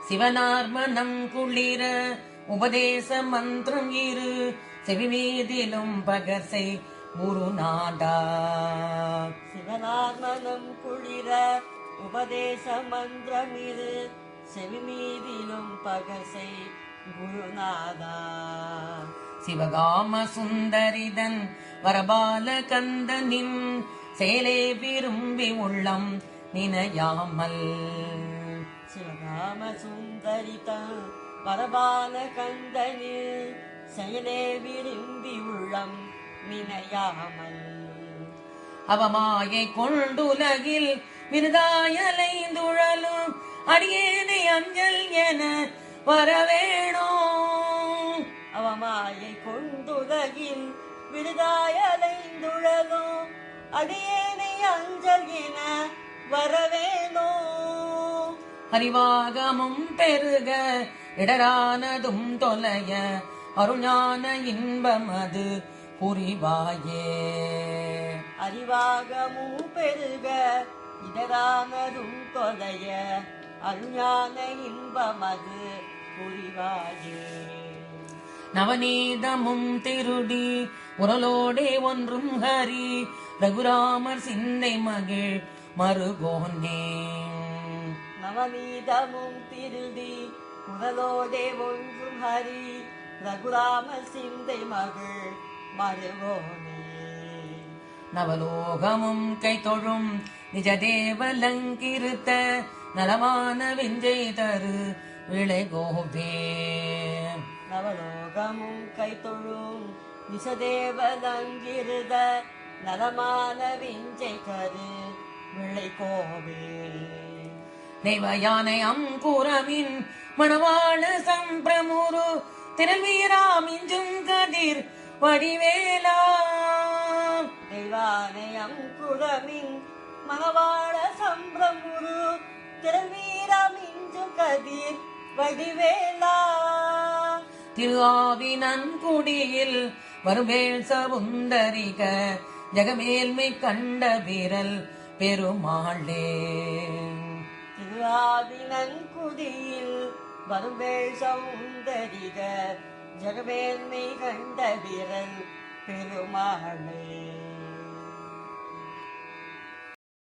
சிவனார் மனம் குளிர உபதேச மந்திரம் இரு செவிமீதிலும் பகர்சை குருநாதா. சிவனார் மனம் குளிர உபதேச மந்திரம் இரு செவிமீதிலும் பகர்சை குருநாதா. சிவகாம சுந்தரிதன் வரபால கந்தனின் செயலே விரும்பி உள்ளம் நினையாமல். சிவகாம சுந்தரிதன் வரபால கந்தனின் செயலே விரும்பி உள்ளம் நினையாமல். அவமாயை கொண்டுலகில் விருதாயலைந்துழலும் அடியேனை அஞ்சல் என வரவேணோ. அவமாயை கொண்டுலகில் விருதாயலைந்துழலும் அடியேனை அஞ்சல் என வரவேணோ. அறிவாகமும் பெருக இடரானதும் தொலைய அருஞான இன்பமது புரிவாயே. அறிவாகமும் பெருக இடரானதும் தொலைய அருஞான இன்பமது புரிவாயே. நவநீதமும் திருடி உரலோடே ஒன்றும் ஹரி ரகுராமர் சிந்தை மகிழ் மருகோனே. நவநீதமும் திருடி உரலோடே ஒன்றும் ஹரி ரகுராம சிந்தை மகிழ் மருகோனே. நவலோகமும் கை தொழும் நிஜதேவலங்கிருத்த நலமான விஞ்சை தரு விளைகோபே. நவலோகமும் கை தொழும் நிஜதேவலங்கிருத நலமான விஞ்சை கரு விளைகோபே. தேவயானை அங்குரமின் மணவாள சம்பிரமுரு திரவீராமிஞ்சும் கதிர் வடிவேலா. தெய்வானயம் குரமின் மணவாள சம்பிரமுரு திரவீராமிஞ்சும் கதிர் வடிவேலா. திரு ஆவினன்குடியில் வருவேல் சவுந்தரிக ஜெகமேல்மை கண்ட விரல் பெருமாளே. திருஆவினன்குடியில் வருவேல் சவுந்தரிக ஜெகமேல்மை கண்ட விரல் பெருமாளே.